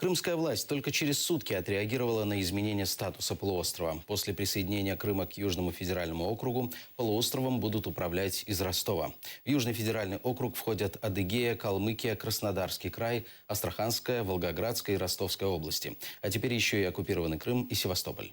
Крымская власть только через сутки отреагировала на изменение статуса полуострова. После присоединения Крыма к Южному федеральному округу полуостровом будут управлять из Ростова. В Южный федеральный округ входят Адыгея, Калмыкия, Краснодарский край, Астраханская, Волгоградская и Ростовская области. А теперь еще и оккупированный Крым и Севастополь.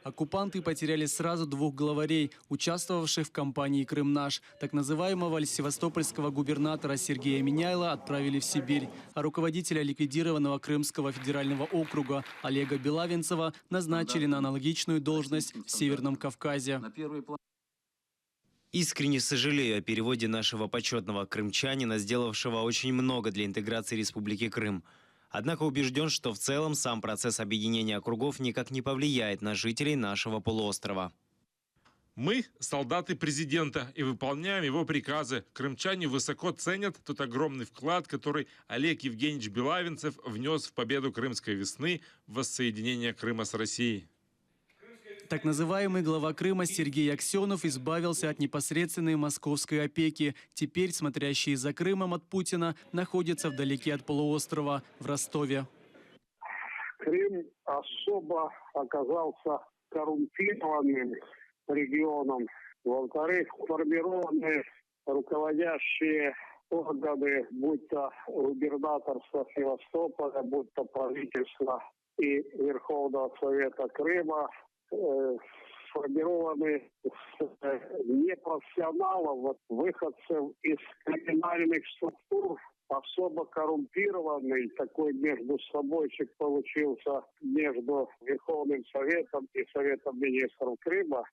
Оккупанты потеряли сразу двух главарей, участвовавших в кампании «Крым наш». Так называемого севастопольского губернатора Сергея Миняйла отправили в Сибирь, а руководителя ликвидированного Крымского федерального округа Олега Белавинцева назначили на аналогичную должность в Северном Кавказе. Искренне сожалею о переводе нашего почетного крымчанина, сделавшего очень много для интеграции Республики Крым. Однако убежден, что в целом сам процесс объединения округов никак не повлияет на жителей нашего полуострова. Мы – солдаты президента и выполняем его приказы. Крымчане высоко ценят тот огромный вклад, который Олег Евгеньевич Белавинцев внес в победу крымской весны, в воссоединение Крыма с Россией. Так называемый глава Крыма Сергей Аксенов избавился от непосредственной московской опеки. Теперь смотрящий за Крымом от Путина находится вдалеке от полуострова, в Ростове. Крым особо оказался коррумпированным регионом. Во-вторых, формированы руководящие органы, будь то губернаторство Севастополя, будь то правительство и Верховного Совета Крыма, сформированы непрофессионалов, выходцев из криминальных структур, особо коррумпированный, такой между собойчик получился между Верховным Советом и Советом министров Крыма.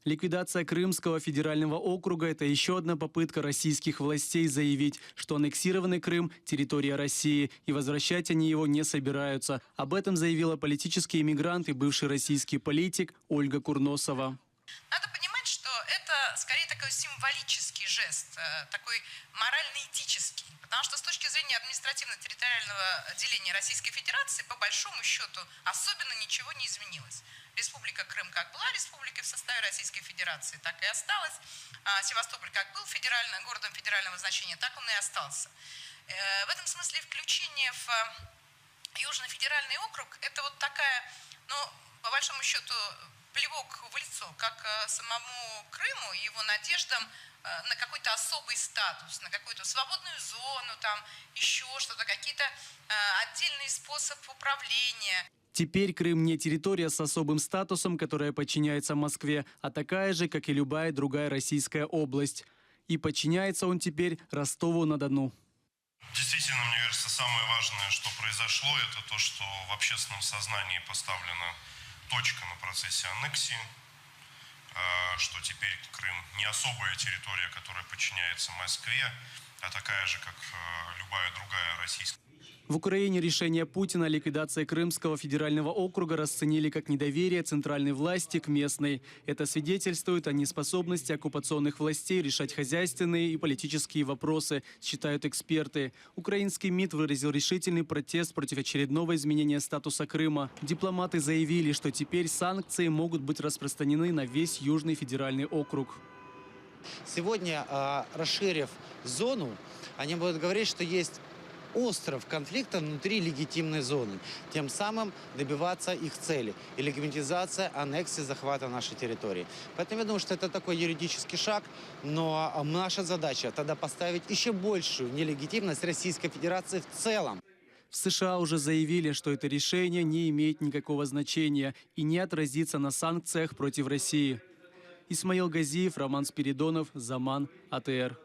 Ликвидация Крымского федерального округа – это еще одна попытка российских властей заявить, что аннексированный Крым – территория России, и возвращать они его не собираются. Об этом заявила политический эмигрант и бывший российский политик Ольга Курносова. Надо понимать, что это скорее такой символический жест, такой морально-этический. Потому что с точки зрения административно-территориального деления Российской Федерации, по большому счету, особенно ничего не изменилось. Республика Крым как была республикой в составе Российской Федерации, так и осталась. Севастополь как был городом федерального значения, так он и остался. В этом смысле включение в Южный федеральный округ – это вот такая, по большому счету, плевок в лицо, как самому Крыму и его надеждам на какой-то особый статус, на какую-то свободную зону, там еще что-то, какие-то отдельный способ управления. Теперь Крым не территория с особым статусом, которая подчиняется Москве, а такая же, как и любая другая российская область. И подчиняется он теперь Ростову-на-Дону. Действительно, мне кажется, самое важное, что произошло, это то, что в общественном сознании поставлена точка на процессе аннексии, что теперь Крым не особая территория, которая подчиняется Москве, а такая же, как любая другая российская. В Украине решение Путина о ликвидации Крымского федерального округа расценили как недоверие центральной власти к местной. Это свидетельствует о неспособности оккупационных властей решать хозяйственные и политические вопросы, считают эксперты. Украинский МИД выразил решительный протест против очередного изменения статуса Крыма. Дипломаты заявили, что теперь санкции могут быть распространены на весь Южный федеральный округ. Сегодня, расширив зону, они будут говорить, что есть остров конфликта внутри легитимной зоны, тем самым добиваться их цели и легитимизация аннексии захвата нашей территории. Поэтому я думаю, что это такой юридический шаг, но наша задача тогда поставить еще большую нелегитимность Российской Федерации в целом. В США уже заявили, что это решение не имеет никакого значения и не отразится на санкциях против России. Исмаил Газиев, Роман Спиридонов, Заман, АТР.